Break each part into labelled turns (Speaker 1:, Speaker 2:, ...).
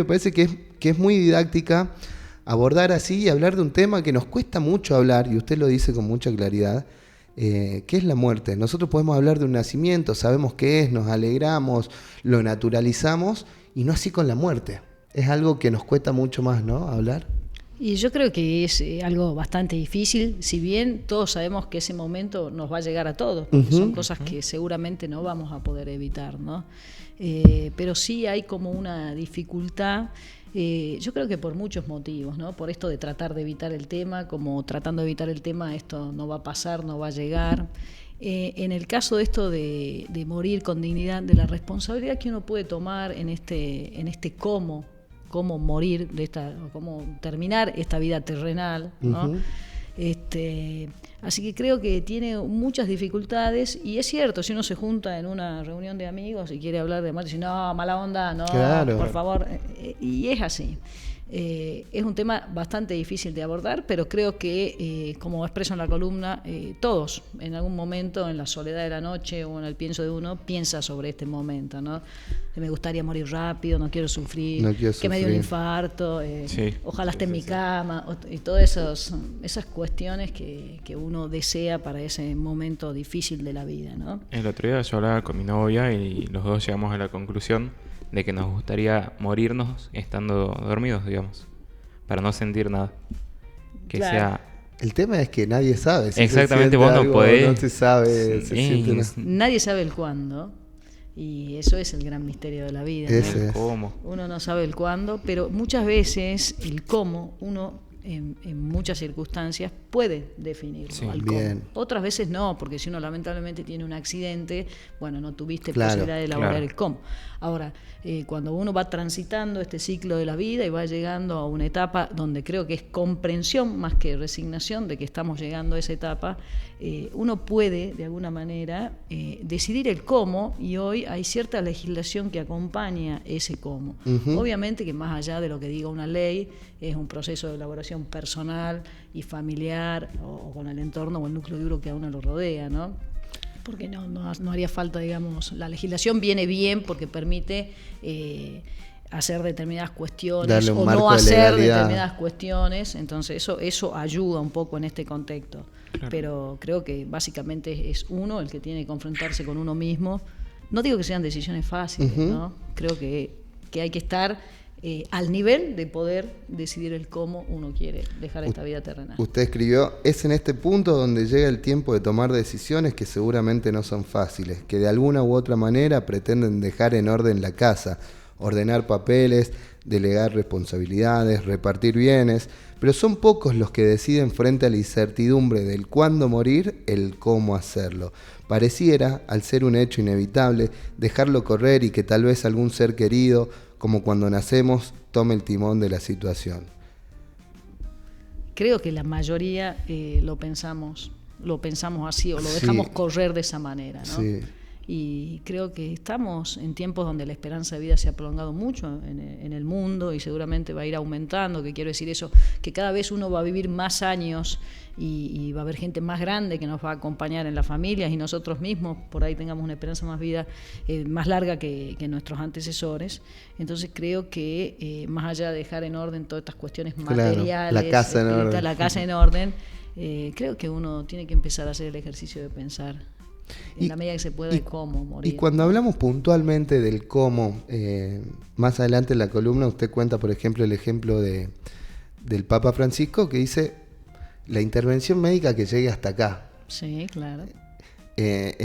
Speaker 1: Me parece que es muy didáctica abordar así y hablar de un tema que nos cuesta mucho hablar, y usted lo dice con mucha claridad, que es la muerte. Nosotros podemos hablar de un nacimiento, sabemos qué es, nos alegramos, lo naturalizamos, y no así con la muerte. Es algo que nos cuesta mucho más, ¿no?, hablar.
Speaker 2: Y yo creo que es algo bastante difícil, si bien todos sabemos que ese momento nos va a llegar a todos, porque son cosas que seguramente no vamos a poder evitar, ¿no? Pero sí hay como una dificultad, yo creo que por muchos motivos, ¿no? Por esto de tratar de evitar el tema, como tratando de evitar el tema, esto no va a pasar, no va a llegar. En el caso de esto de morir con dignidad, de la responsabilidad que uno puede tomar en este cómo morir, cómo terminar esta vida terrenal, ¿no? Así que creo que tiene muchas dificultades, y es cierto, si uno se junta en una reunión de amigos y quiere hablar de muerte, dice, no, mala onda, no, claro, por favor, y es así. Es un tema bastante difícil de abordar, pero creo que, como expreso en la columna, todos en algún momento, en la soledad de la noche o en el pienso de uno, piensa sobre este momento, ¿no? Me gustaría morir rápido, no quiero sufrir, que me dé un infarto, ojalá esté en mi cama, y todas esas cuestiones que uno desea para ese momento difícil de la vida, ¿no?
Speaker 3: El otro día yo hablaba con mi novia y los dos llegamos a la conclusión de que nos gustaría morirnos estando dormidos, digamos, para no sentir nada. Que claro. Sea...
Speaker 1: El tema es que nadie sabe. Si
Speaker 3: exactamente, vos no podés.
Speaker 1: No se sabe.
Speaker 2: Nadie sabe el cuándo. Y eso es el gran misterio de la vida, ¿no?
Speaker 3: El cómo.
Speaker 2: Uno no sabe el cuándo, pero muchas veces el cómo uno en muchas circunstancias puede definirlo, sí, al cómo. Otras veces no, porque si uno lamentablemente tiene un accidente, bueno, no tuviste posibilidad de elaborar el cómo. Ahora, cuando uno va transitando este ciclo de la vida y va llegando a una etapa donde creo que es comprensión más que resignación de que estamos llegando a esa etapa, uno puede de alguna manera decidir el cómo, y hoy hay cierta legislación que acompaña ese cómo. Obviamente que más allá de lo que diga una ley, es un proceso de elaboración personal y familiar, o con el entorno o el núcleo duro que a uno lo rodea, ¿no? Porque no haría falta, digamos, la legislación viene bien porque permite hacer determinadas cuestiones o no hacer determinadas cuestiones, entonces eso ayuda un poco en este contexto. Claro. Pero creo que básicamente es uno el que tiene que confrontarse con uno mismo. No digo que sean decisiones fáciles, ¿no? Creo que hay que estar al nivel de poder decidir el cómo uno quiere dejar esta vida terrenal.
Speaker 1: Usted escribió, es en este punto donde llega el tiempo de tomar decisiones que seguramente no son fáciles, que de alguna u otra manera pretenden dejar en orden la casa, ordenar papeles, delegar responsabilidades, repartir bienes, pero son pocos los que deciden frente a la incertidumbre del cuándo morir, el cómo hacerlo. Pareciera, al ser un hecho inevitable, dejarlo correr y que tal vez algún ser querido, como cuando nacemos, tome el timón de la situación.
Speaker 2: Creo que la mayoría lo pensamos así, o lo dejamos correr de esa manera, ¿no? Sí. Y creo que estamos en tiempos donde la esperanza de vida se ha prolongado mucho en el mundo, y seguramente va a ir aumentando. ¿Qué quiero decir eso? Que cada vez uno va a vivir más años y va a haber gente más grande que nos va a acompañar en las familias, y nosotros mismos por ahí tengamos una esperanza más larga que nuestros antecesores. Entonces creo que más allá de dejar en orden todas estas cuestiones materiales,
Speaker 1: la casa en orden,
Speaker 2: creo que uno tiene que empezar a hacer el ejercicio de pensar en la medida que se pueda cómo morir.
Speaker 1: Y cuando hablamos puntualmente del cómo, más adelante en la columna usted cuenta, por ejemplo, el ejemplo del Papa Francisco, que dice la intervención médica que llegue hasta acá.
Speaker 2: Sí, claro.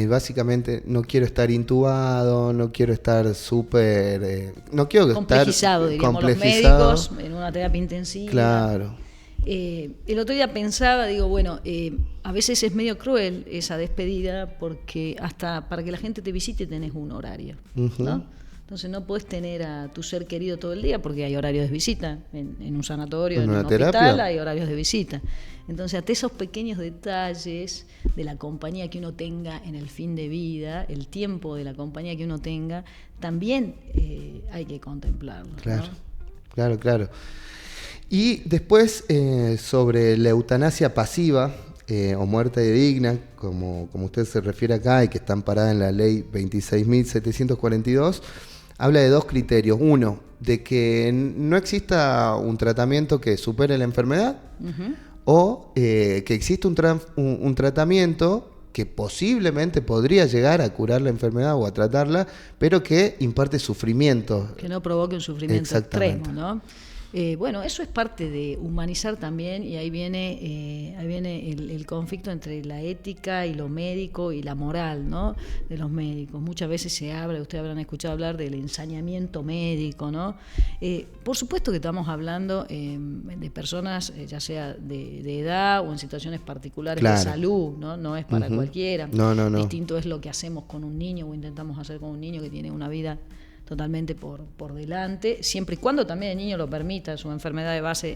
Speaker 1: Básicamente, no quiero estar intubado, no quiero estar súper... no quiero
Speaker 2: complejizado,
Speaker 1: estar
Speaker 2: diríamos,
Speaker 1: complejizado.
Speaker 2: Los médicos en una terapia intensiva.
Speaker 1: Claro.
Speaker 2: El otro día pensaba, a veces es medio cruel esa despedida, porque hasta para que la gente te visite tenés un horario, ¿no? Entonces no podés tener a tu ser querido todo el día, porque hay horarios de visita en un sanatorio, en un hospital hay horarios de visita. Entonces, hasta esos pequeños detalles de la compañía que uno tenga en el fin de vida, el tiempo de la compañía que uno tenga, también hay que contemplarlo, ¿no?
Speaker 1: Claro. Y después, sobre la eutanasia pasiva o muerte digna, como usted se refiere acá, y que está amparada en la ley 26.742, habla de 2 criterios. Uno, de que no exista un tratamiento que supere la enfermedad, o que existe un tratamiento que posiblemente podría llegar a curar la enfermedad o a tratarla, pero que imparte sufrimiento.
Speaker 2: Que no provoque un sufrimiento extremo, ¿no? Bueno, eso es parte de humanizar también, y ahí viene el conflicto entre la ética y lo médico y la moral, ¿no?, de los médicos. Muchas veces se habla, ustedes habrán escuchado hablar del ensañamiento médico, ¿no? Por supuesto que estamos hablando de personas, ya sea de edad o en situaciones particulares de salud, ¿no? No es para cualquiera.
Speaker 1: No.
Speaker 2: Distinto es lo que hacemos con un niño o intentamos hacer con un niño que tiene una vida totalmente por delante, siempre y cuando también el niño lo permita, su enfermedad de base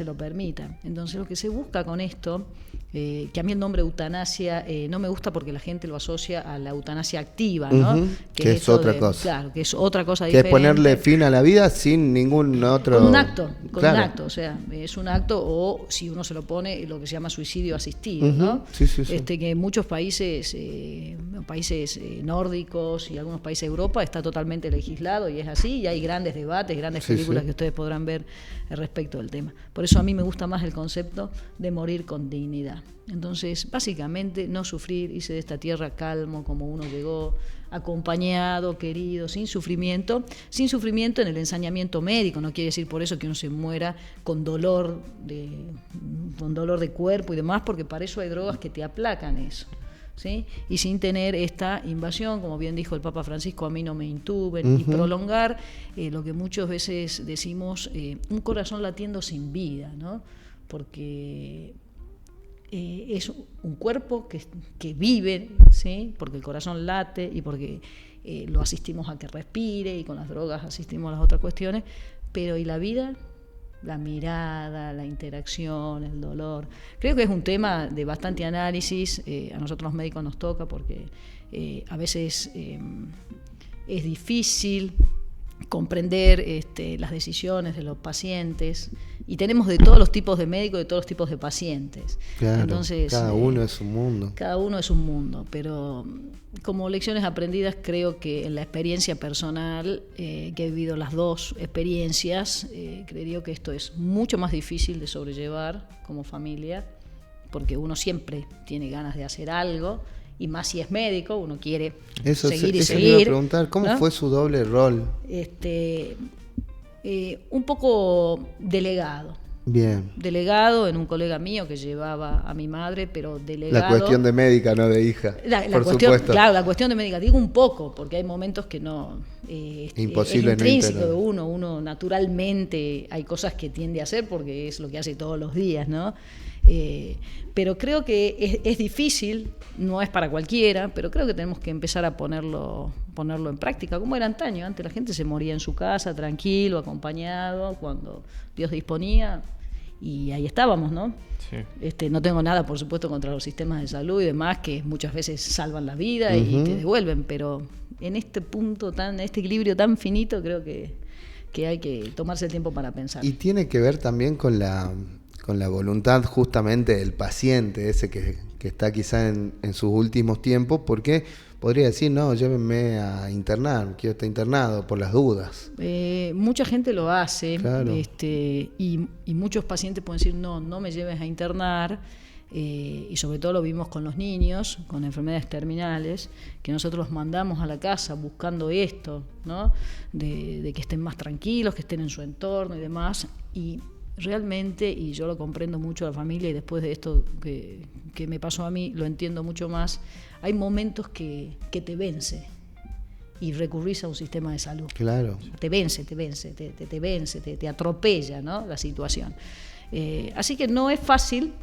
Speaker 2: lo permita. Entonces lo que se busca con esto, que a mí el nombre eutanasia no me gusta porque la gente lo asocia a la eutanasia activa, ¿no?
Speaker 1: Que es otra cosa.
Speaker 2: Claro, que es otra cosa
Speaker 1: que
Speaker 2: diferente.
Speaker 1: Es ponerle fin a la vida sin ningún otro...
Speaker 2: Con un acto, o sea, es un acto, o si uno se lo pone, lo que se llama suicidio asistido, ¿no?
Speaker 1: Sí.
Speaker 2: Que en muchos países nórdicos y algunos países de Europa está totalmente legislado y es así, y hay grandes debates, grandes películas que ustedes podrán ver respecto del tema. Por eso a mí me gusta más el concepto de morir con dignidad. Entonces, básicamente, no sufrir, irse de esta tierra calmo como uno llegó, acompañado, querido, sin sufrimiento en el ensañamiento médico. No quiere decir por eso que uno se muera con dolor de cuerpo y demás, porque para eso hay drogas que te aplacan eso, ¿sí? Y sin tener esta invasión, como bien dijo el Papa Francisco, a mí no me intuben, y prolongar lo que muchas veces decimos, un corazón latiendo sin vida, ¿no? Porque es un cuerpo que vive, ¿sí? Porque el corazón late y porque lo asistimos a que respire, y con las drogas asistimos a las otras cuestiones, pero ¿y la vida? La mirada, la interacción, el dolor. Creo que es un tema de bastante análisis. A nosotros los médicos nos toca porque a veces es difícil comprender las decisiones de los pacientes, y tenemos de todos los tipos de médicos, de todos los tipos de pacientes.
Speaker 1: Claro,
Speaker 2: entonces,
Speaker 1: cada uno es un mundo.
Speaker 2: Cada uno es un mundo, pero como lecciones aprendidas, creo que en la experiencia personal, que he vivido las 2 experiencias, creo que esto es mucho más difícil de sobrellevar como familia, porque uno siempre tiene ganas de hacer algo, y más si es médico, uno quiere seguir y seguir.
Speaker 1: Me iba a preguntar, ¿cómo, ¿no?, fue su doble rol?
Speaker 2: Un poco delegado.
Speaker 1: Bien.
Speaker 2: Delegado en un colega mío que llevaba a mi madre, pero delegado...
Speaker 1: La cuestión de médica, no de hija, por supuesto.
Speaker 2: Claro, la cuestión de médica. Digo un poco, porque hay momentos que no...
Speaker 1: Imposible,
Speaker 2: es intrínseco de uno naturalmente hay cosas que tiende a hacer porque es lo que hace todos los días, ¿no? Pero creo que es difícil, no es para cualquiera, pero creo que tenemos que empezar a ponerlo en práctica, como era antaño. Antes la gente se moría en su casa, tranquilo, acompañado, cuando Dios disponía, y ahí estábamos, ¿no? Sí. No tengo nada, por supuesto, contra los sistemas de salud y demás, que muchas veces salvan la vida y te devuelven, pero en este punto este equilibrio tan finito, creo que hay que tomarse el tiempo para pensar.
Speaker 1: Y tiene que ver también con la voluntad justamente del paciente, ese que está quizá en sus últimos tiempos, porque podría decir, no, llévenme a internar, quiero estar internado por las dudas.
Speaker 2: Mucha gente lo hace,
Speaker 1: claro.
Speaker 2: Y muchos pacientes pueden decir, no me lleves a internar, y sobre todo lo vimos con los niños, con enfermedades terminales, que nosotros los mandamos a la casa buscando esto, ¿no? De que estén más tranquilos, que estén en su entorno y demás, y realmente, y yo lo comprendo mucho a la familia, y después de esto que me pasó a mí, lo entiendo mucho más, hay momentos que te vence y recurrís a un sistema de salud.
Speaker 1: Claro.
Speaker 2: Te vence, te atropella, ¿no?, la situación. Así que no es fácil,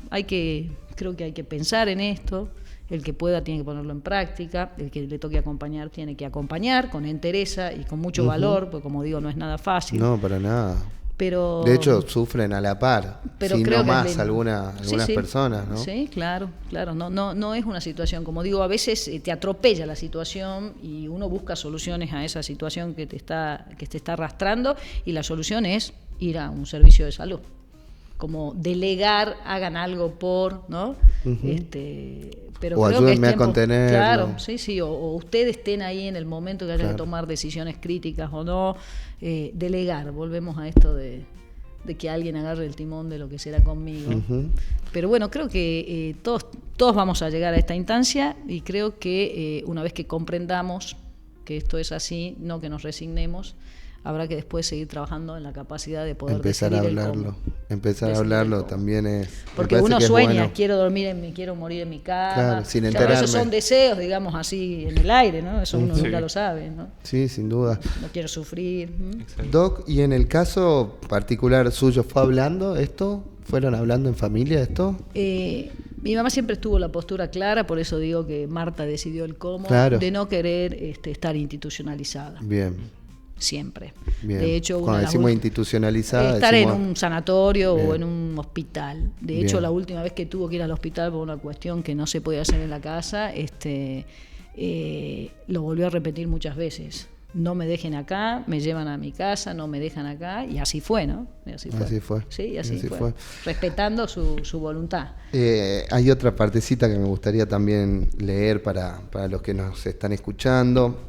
Speaker 2: creo que hay que pensar en esto. El que pueda tiene que ponerlo en práctica, el que le toque acompañar tiene que acompañar con entereza y con mucho valor, porque como digo, no es nada fácil.
Speaker 1: No, para nada.
Speaker 2: Pero,
Speaker 1: de hecho, sufren a la par, si no más algunas personas, ¿no?
Speaker 2: Sí, claro. No es una situación, como digo, a veces te atropella la situación y uno busca soluciones a esa situación que te está arrastrando, y la solución es ir a un servicio de salud. como delegar, hagan algo por, ¿no? Pero
Speaker 1: o
Speaker 2: creo que es
Speaker 1: ayúdenme a
Speaker 2: tiempo,
Speaker 1: contenerlo.
Speaker 2: claro, sí, o ustedes estén ahí en el momento que haya que tomar decisiones críticas o no, delegar, volvemos a esto de que alguien agarre el timón de lo que será conmigo. Pero bueno, creo que todos vamos a llegar a esta instancia y creo que una vez que comprendamos que esto es así, no que nos resignemos, habrá que después seguir trabajando en la capacidad de poder
Speaker 1: empezar a hablarlo. Empezar a hablarlo también es...
Speaker 2: Porque uno sueña, quiero morir en mi cama. Claro,
Speaker 1: sin enterarme.
Speaker 2: Esos son deseos, digamos así, en el aire, ¿no? Eso uno nunca lo sabe, ¿no?
Speaker 1: Sí, sin duda.
Speaker 2: No quiero sufrir.
Speaker 1: Doc, y en el caso particular suyo, ¿fue hablando esto? ¿Fueron hablando en familia esto?
Speaker 2: Mi mamá siempre estuvo la postura clara, por eso digo que Marta decidió el cómo, de no querer estar institucionalizada.
Speaker 1: Bien.
Speaker 2: Siempre.
Speaker 1: Bien.
Speaker 2: De hecho,
Speaker 1: cuando decimos institucionalizada,
Speaker 2: estar
Speaker 1: decimos...
Speaker 2: en un sanatorio o en un hospital. De hecho, la última vez que tuvo que ir al hospital por una cuestión que no se podía hacer en la casa, lo volvió a repetir muchas veces. No me dejen acá, me llevan a mi casa, no me dejan acá, y así fue, ¿no? Y así fue. Sí, así fue. Respetando su voluntad.
Speaker 1: Hay otra partecita que me gustaría también leer para los que nos están escuchando.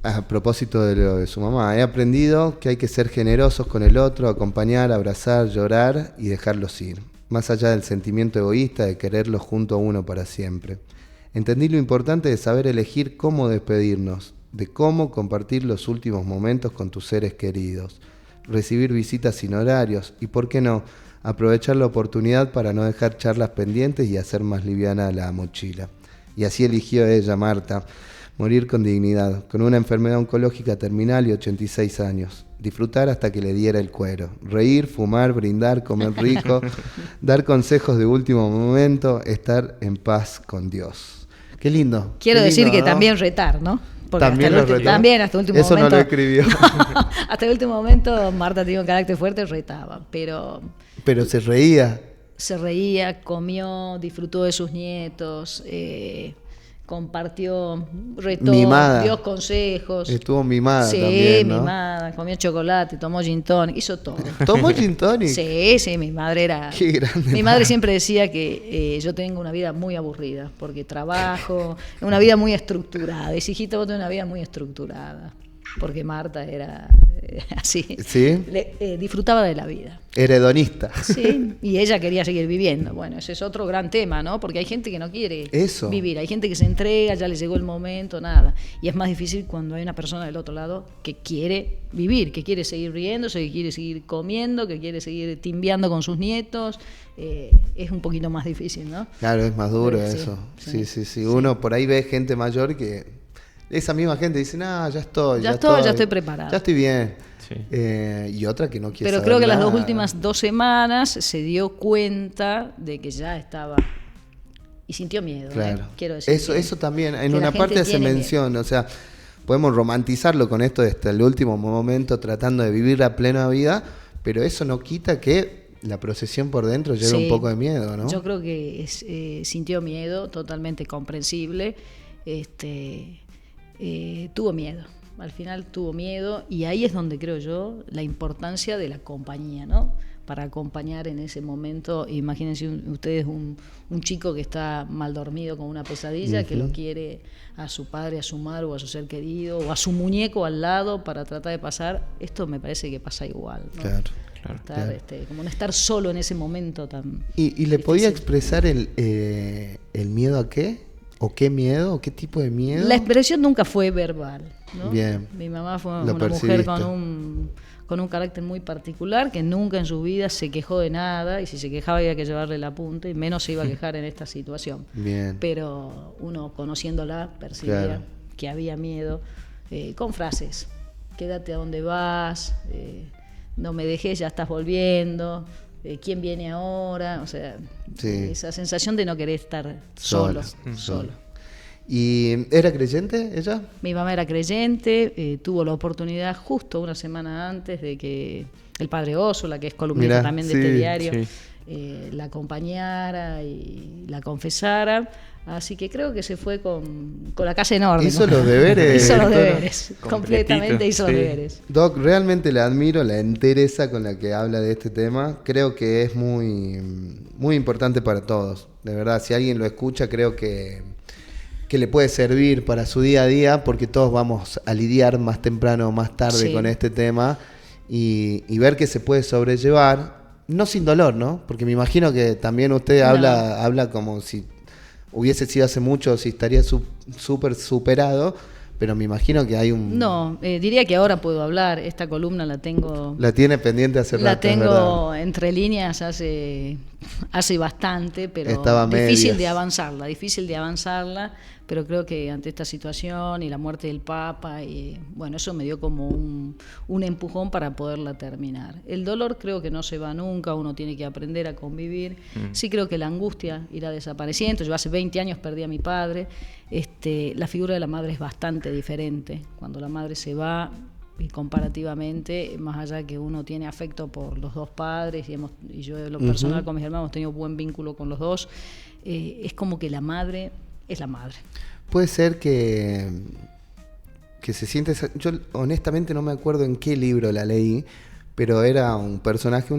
Speaker 1: A propósito de lo de su mamá, he aprendido que hay que ser generosos con el otro, acompañar, abrazar, llorar y dejarlos ir, más allá del sentimiento egoísta de quererlos junto a uno para siempre. Entendí lo importante de saber elegir cómo despedirnos, de cómo compartir los últimos momentos con tus seres queridos, recibir visitas sin horarios y, ¿por qué no?, aprovechar la oportunidad para no dejar charlas pendientes y hacer más liviana la mochila. Y así eligió ella, Marta, morir con dignidad, con una enfermedad oncológica terminal y 86 años. Disfrutar hasta que le diera el cuero. Reír, fumar, brindar, comer rico, dar consejos de último momento, estar en paz con Dios. Qué lindo.
Speaker 2: Quiero decir
Speaker 1: lindo,
Speaker 2: que
Speaker 1: ¿no?
Speaker 2: también retar, ¿no? Porque
Speaker 1: también
Speaker 2: hasta el último
Speaker 1: Eso
Speaker 2: momento.
Speaker 1: No lo escribió.
Speaker 2: Hasta el último momento Marta tenía un carácter fuerte, retaba, pero
Speaker 1: se reía.
Speaker 2: Se reía, comió, disfrutó de sus nietos, compartió, retó, dio consejos.
Speaker 1: Estuvo mimada
Speaker 2: también,
Speaker 1: ¿no?
Speaker 2: Mimada, comió chocolate, tomó gin tonic, hizo todo.
Speaker 1: ¿Tomó gin tonic?
Speaker 2: Sí, mi madre era...
Speaker 1: Qué grande.
Speaker 2: Mi madre siempre decía que yo tengo una vida muy aburrida, porque trabajo, una vida muy estructurada. Dice, hijita, vos tenés una vida muy estructurada. Porque Marta era así.
Speaker 1: ¿Sí?
Speaker 2: Disfrutaba de la vida.
Speaker 1: Era hedonista.
Speaker 2: Sí, y ella quería seguir viviendo. Bueno, ese es otro gran tema, ¿no? Porque hay gente que no quiere vivir, hay gente que se entrega, ya le llegó el momento, nada. Y es más difícil cuando hay una persona del otro lado que quiere vivir, que quiere seguir riéndose, que quiere seguir comiendo, que quiere seguir timbeando con sus nietos. Es un poquito más difícil, ¿no?
Speaker 1: Claro, es más duro eso. Sí. Uno por ahí ve gente mayor que... Esa misma gente dice, no, ya estoy
Speaker 2: preparado.
Speaker 1: Ya estoy bien. Sí. Y otra que no quiere
Speaker 2: Pero creo que las últimas 2 semanas se dio cuenta de que ya estaba y sintió miedo.
Speaker 1: Claro.
Speaker 2: Quiero decir
Speaker 1: eso también, en una parte hace mención, o sea, podemos romantizarlo con esto de hasta el último momento tratando de vivir la plena vida, pero eso no quita que la procesión por dentro lleve un poco de miedo, ¿no?
Speaker 2: Yo creo que sintió miedo, totalmente comprensible. Tuvo miedo, al final tuvo miedo, y ahí es donde creo yo la importancia de la compañía, ¿no? Para acompañar en ese momento. Imagínense ustedes un chico que está mal dormido con una pesadilla, que lo quiere a su padre, a su madre o a su ser querido o a su muñeco al lado para tratar de pasar. Esto me parece que pasa igual, ¿no? Claro. Como no estar solo en ese momento tan
Speaker 1: ¿Y le
Speaker 2: difícil.
Speaker 1: Podía expresar el miedo a qué? ¿O qué miedo? ¿O qué tipo de miedo?
Speaker 2: La expresión nunca fue verbal, ¿no?
Speaker 1: Bien.
Speaker 2: Mi mamá fue una mujer con un carácter muy particular, que nunca en su vida se quejó de nada, y si se quejaba había que llevarle la punta, y menos se iba a quejar en esta situación.
Speaker 1: Bien.
Speaker 2: Pero uno, conociéndola, percibía que había miedo, con frases: quédate a donde vas, no me dejes, ya estás volviendo, ¿quién viene ahora? O sea, esa sensación de no querer estar solo.
Speaker 1: ¿Y era creyente ella?
Speaker 2: Mi mamá era creyente, tuvo la oportunidad justo una semana antes de que el padre Oso, que es columnista también de este diario, la acompañara y la confesara. Así que creo que se fue con la casa en orden.
Speaker 1: Hizo los deberes.
Speaker 2: Hizo los deberes, completamente hizo los deberes.
Speaker 1: Doc, realmente la admiro, la entereza con la que habla de este tema. Creo que es muy, muy importante para todos. De verdad, si alguien lo escucha, creo que le puede servir para su día a día, porque todos vamos a lidiar más temprano o más tarde con este tema y ver que se puede sobrellevar, no sin dolor, ¿no? Porque me imagino que también usted habla como si hubiese sido hace mucho, si estaría súper superado, pero me imagino que hay un...
Speaker 2: No, diría que ahora puedo hablar, esta columna la tengo...
Speaker 1: La tiene pendiente hace rato,
Speaker 2: la tengo entre líneas hace bastante, pero difícil de avanzarla, pero creo que ante esta situación y la muerte del Papa, bueno, eso me dio como un empujón para poderla terminar. El dolor creo que no se va nunca, uno tiene que aprender a convivir. Sí creo que la angustia irá desapareciendo. Yo hace 20 años perdí a mi padre. La figura de la madre es bastante diferente. Cuando la madre se va, y comparativamente, más allá que uno tiene afecto por los dos padres, y yo en lo personal con mis hermanos hemos tenido buen vínculo con los dos, es como que la madre es la madre.
Speaker 1: Puede ser que se siente... Yo honestamente no me acuerdo en qué libro la leí, pero era un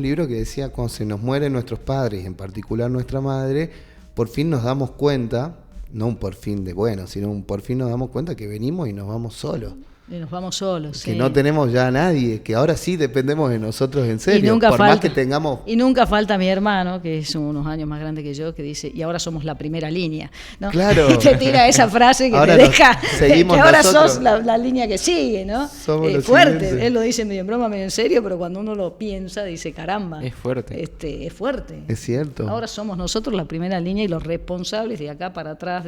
Speaker 1: libro que decía: cuando se nos mueren nuestros padres, en particular nuestra madre, por fin nos damos cuenta, no un por fin de bueno, sino un por fin nos damos cuenta que venimos y nos vamos solos.
Speaker 2: Y nos vamos solos,
Speaker 1: que no tenemos ya a nadie, que ahora sí dependemos de nosotros en serio, más que tengamos...
Speaker 2: Y nunca falta mi hermano, que es unos años más grande que yo, que dice: y ahora somos la primera línea, ¿no?
Speaker 1: Claro.
Speaker 2: Y te tira esa frase que ahora te deja, que ahora nosotros sos la línea que sigue, ¿no?
Speaker 1: Somos
Speaker 2: fuerte,
Speaker 1: siguientes.
Speaker 2: Él lo dice medio en broma, medio en serio, pero cuando uno lo piensa, dice: caramba.
Speaker 3: Es fuerte.
Speaker 2: Es fuerte.
Speaker 1: Es cierto.
Speaker 2: Ahora somos nosotros la primera línea y los responsables de acá para atrás,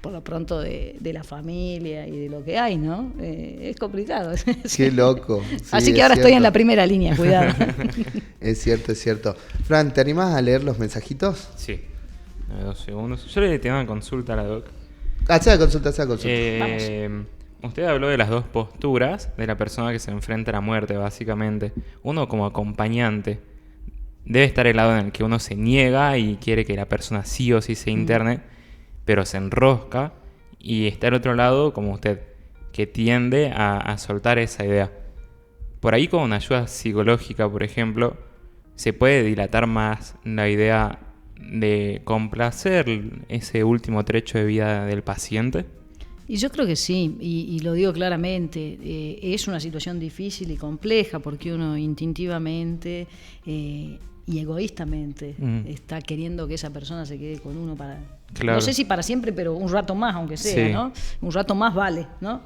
Speaker 2: por lo pronto de la familia y de lo que hay, ¿no? Es complicado.
Speaker 1: Qué loco. Sí,
Speaker 2: así que ahora estoy en la primera línea, cuidado.
Speaker 1: Es cierto. Fran, ¿te animás a leer los mensajitos?
Speaker 3: Sí. 2 segundos. Yo le tengo una consulta a la doc.
Speaker 1: Sea consulta.
Speaker 2: Vamos.
Speaker 3: Usted habló de las dos posturas de la persona que se enfrenta a la muerte, básicamente. Uno como acompañante. Debe estar el lado en el que uno se niega y quiere que la persona sí o sí se interne, pero se enrosca. Y está el otro lado, como usted, que tiende a soltar esa idea. Por ahí, con una ayuda psicológica, por ejemplo, se puede dilatar más la idea de complacer ese último trecho de vida del paciente.
Speaker 2: Y yo creo que sí, y lo digo claramente, es una situación difícil y compleja, porque uno instintivamente y egoístamente está queriendo que esa persona se quede con uno para... Claro. No sé si para siempre, pero un rato más, aunque sea, sí. ¿No? Un rato más vale, ¿no?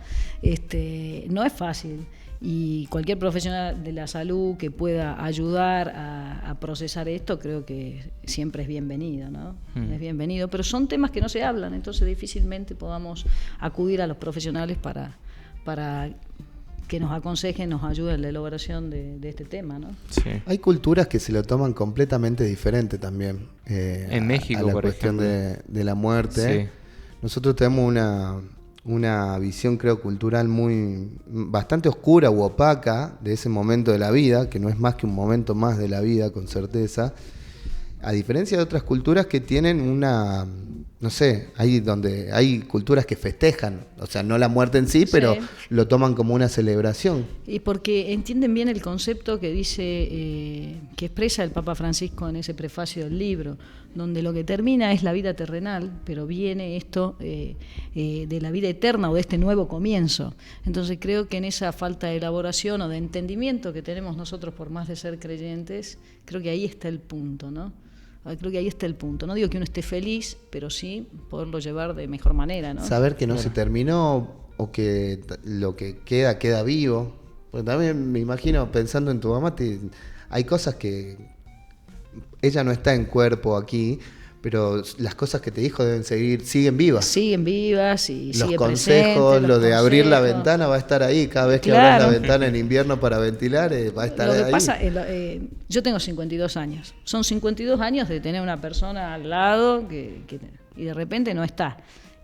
Speaker 2: No es fácil. Y cualquier profesional de la salud que pueda ayudar a procesar esto, creo que siempre es bienvenido, ¿no? Es bienvenido, pero son temas que no se hablan, entonces difícilmente podamos acudir a los profesionales para que nos aconsejen, nos ayuden en la elaboración de este tema, ¿no?
Speaker 1: Sí. Hay culturas que se lo toman completamente diferente también.
Speaker 3: En México,
Speaker 1: a la
Speaker 3: por
Speaker 1: cuestión de la muerte. Sí. Nosotros tenemos una visión, creo, cultural bastante oscura u opaca de ese momento de la vida, que no es más que un momento más de la vida, con certeza, a diferencia de otras culturas que tienen no sé, hay culturas que festejan, o sea, no la muerte en sí, pero lo toman como una celebración.
Speaker 2: Y porque entienden bien el concepto que dice, que expresa el Papa Francisco en ese prefacio del libro, donde lo que termina es la vida terrenal, pero viene esto de la vida eterna o de este nuevo comienzo. Entonces creo que en esa falta de elaboración o de entendimiento que tenemos nosotros por más de ser creyentes, creo que ahí está el punto, ¿no? Creo que ahí está el punto. No digo que uno esté feliz, pero sí poderlo llevar de mejor manera, ¿no?
Speaker 1: Saber que no se terminó o que lo que queda vivo. Porque también me imagino, pensando en tu mamá, hay cosas que ella no está en cuerpo aquí, pero las cosas que te dijo siguen vivas.
Speaker 2: Siguen vivas y
Speaker 1: los consejos, lo de abrir la ventana va a estar ahí. Cada vez que abras la ventana en invierno para ventilar, va a estar ahí. Lo que pasa,
Speaker 2: yo tengo 52 años. Son 52 años de tener una persona al lado y de repente no está.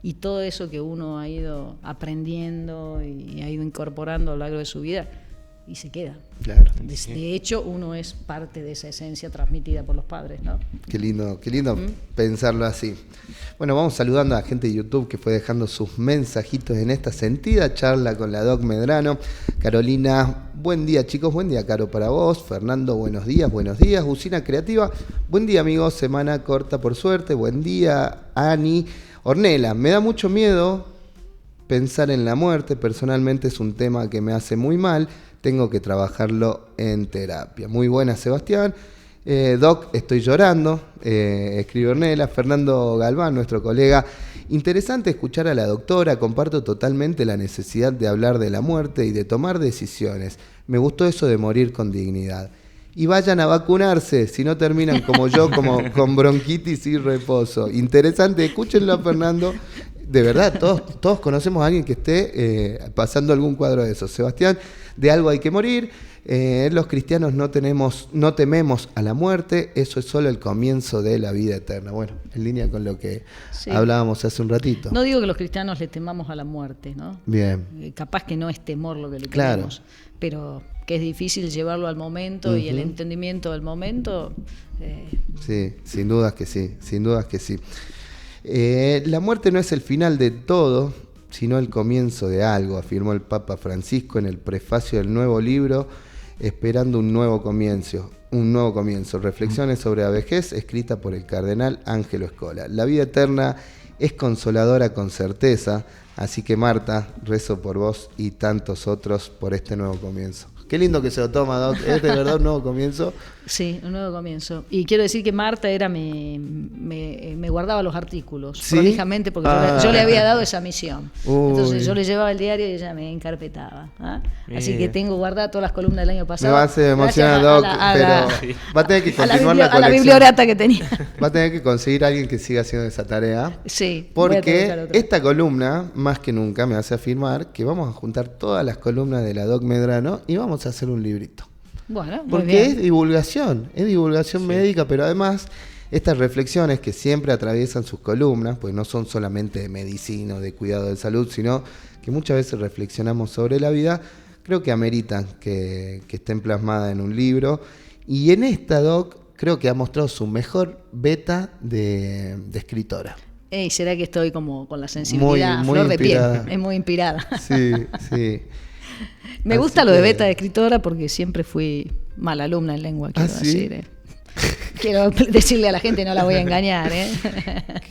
Speaker 2: y todo eso que uno ha ido aprendiendo y ha ido incorporando a lo largo de su vida, y se queda.
Speaker 1: Claro.
Speaker 2: De hecho, uno es parte de esa esencia transmitida por los padres, ¿no?
Speaker 1: Qué lindo pensarlo así. Bueno, vamos saludando a la gente de YouTube que fue dejando sus mensajitos en esta sentida charla con la Doc Medrano. Carolina, buen día chicos, buen día Caro para vos. Fernando, buenos días. Usina Creativa, buen día amigos, semana corta por suerte. Buen día Ani. Ornella, me da mucho miedo pensar en la muerte, personalmente es un tema que me hace muy mal, tengo que trabajarlo en terapia. Muy buena, Sebastián. Doc, estoy llorando, escribe Ornella. Fernando Galván, nuestro colega. Interesante escuchar a la doctora, comparto totalmente la necesidad de hablar de la muerte y de tomar decisiones. Me gustó eso de morir con dignidad. Y vayan a vacunarse, si no terminan como yo, como con bronquitis y reposo. Interesante, escúchenlo a Fernando. De verdad, todos conocemos a alguien que esté pasando algún cuadro de eso. Sebastián, de algo hay que morir. Los cristianos no tememos a la muerte. Eso es solo el comienzo de la vida eterna. Bueno, en línea con lo que hablábamos hace un ratito.
Speaker 2: No digo que los cristianos le temamos a la muerte, ¿no?
Speaker 1: Bien.
Speaker 2: Capaz que no es temor lo que le tenemos, pero que es difícil llevarlo al momento y el entendimiento del momento.
Speaker 1: Sí, sin dudas que sí, la muerte no es el final de todo, sino el comienzo de algo, afirmó el Papa Francisco en el prefacio del nuevo libro, Esperando un nuevo comienzo. Reflexiones sobre la vejez, escrita por el cardenal Ángelo Escola. La vida eterna es consoladora con certeza, así que Marta, rezo por vos y tantos otros por este nuevo comienzo. Qué lindo que se lo toma, Doc. ¿Es de verdad un nuevo comienzo?
Speaker 2: Sí, un nuevo comienzo. Y quiero decir que Marta me guardaba los artículos, ¿sí? Prolijamente, porque yo le había dado esa misión. Entonces yo le llevaba el diario y ella me encarpetaba. Así que tengo guardadas todas las columnas del año pasado.
Speaker 1: Me va a hacer emocionar, Doc, pero va a tener que continuar la colección.
Speaker 2: A la bibliorata que tenía.
Speaker 1: Va a tener que conseguir a alguien que siga haciendo esa tarea.
Speaker 2: Sí.
Speaker 1: Porque esta columna, más que nunca, me hace afirmar que vamos a juntar todas las columnas de la Doc Medrano y vamos a hacer un librito.
Speaker 2: Bueno,
Speaker 1: porque es divulgación médica, pero además estas reflexiones que siempre atraviesan sus columnas, pues no son solamente de medicina o de cuidado de salud, sino que muchas veces reflexionamos sobre la vida, creo que ameritan que estén plasmadas en un libro. Y en esta, Doc, creo que ha mostrado su mejor beta de escritora.
Speaker 2: ¿Será que estoy como con la sensibilidad a flor de piel? Es muy inspirada.
Speaker 1: Sí.
Speaker 2: Me gusta lo de beta de escritora porque siempre fui mala alumna en lengua, quiero decir. Quiero decirle a la gente, no la voy a engañar.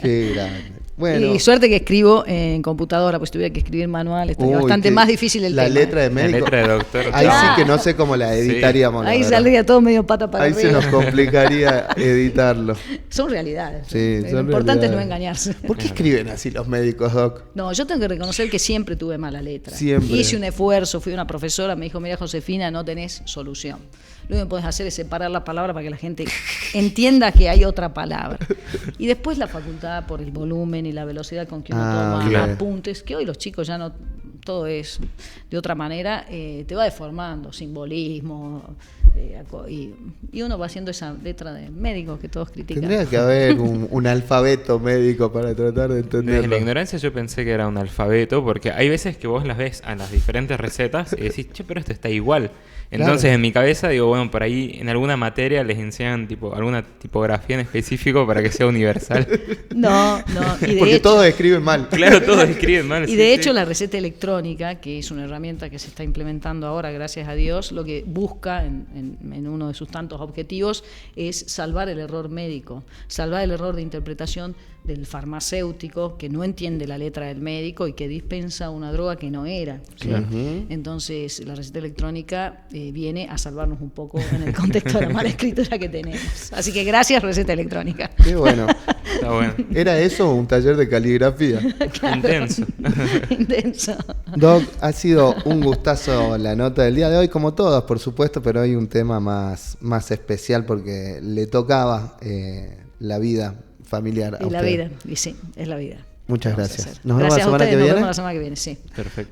Speaker 1: Qué grande. Bueno.
Speaker 2: Y suerte que escribo en computadora, pues tuviera que escribir manual, estaría bastante más difícil el tema.
Speaker 1: La letra de médico.
Speaker 3: La letra de doctor.
Speaker 1: Ahí sí que no sé cómo la editaríamos.
Speaker 2: Ahí saldría todo medio pata para arriba.
Speaker 1: Ahí se nos complicaría editarlo.
Speaker 2: Son realidades.
Speaker 1: Sí,
Speaker 2: lo importante es no engañarse.
Speaker 1: ¿Por qué escriben así los médicos, Doc?
Speaker 2: No, yo tengo que reconocer que siempre tuve mala letra.
Speaker 1: Siempre.
Speaker 2: Hice un esfuerzo, fui una profesora, me dijo, mira Josefina, no tenés solución. Lo único que podés hacer es separar la palabra para que la gente entienda que hay otra palabra. Y después la facultad, por el volumen y la velocidad con que uno toma apuntes, que hoy los chicos ya no, todo es de otra manera, te va deformando, simbolismo, y uno va haciendo esa letra de médico que todos critican.
Speaker 1: Tendría que haber un alfabeto médico para tratar de entenderlo.
Speaker 3: Desde la ignorancia yo pensé que era un alfabeto, porque hay veces que vos las ves a las diferentes recetas y decís, che, pero esto está igual. Entonces en mi cabeza digo, bueno, por ahí en alguna materia les enseñan alguna tipografía en específico para que sea universal.
Speaker 2: No. Y
Speaker 1: porque hecho, todos escriben mal.
Speaker 3: Claro, todos escriben mal.
Speaker 2: Y de hecho la receta electrónica, que es una herramienta que se está implementando ahora, gracias a Dios, lo que busca en uno de sus tantos objetivos es salvar el error médico, salvar el error de interpretación del farmacéutico que no entiende la letra del médico y que dispensa una droga que no era. ¿Sí? Entonces la receta electrónica viene a salvarnos un poco en el contexto de la mala escritura que tenemos. Así que gracias, receta electrónica.
Speaker 1: Qué bueno. Está bueno. ¿Era eso un taller de caligrafía?
Speaker 2: Claro. Intenso.
Speaker 1: Doc, ha sido un gustazo la nota del día de hoy, como todas, por supuesto, pero hay un tema más especial porque le tocaba la vida familiar a
Speaker 2: y la vida, y sí, es la vida.
Speaker 1: Muchas gracias.
Speaker 2: Nos vemos la semana que viene. Nos vemos la semana que viene, sí.
Speaker 3: Perfecto.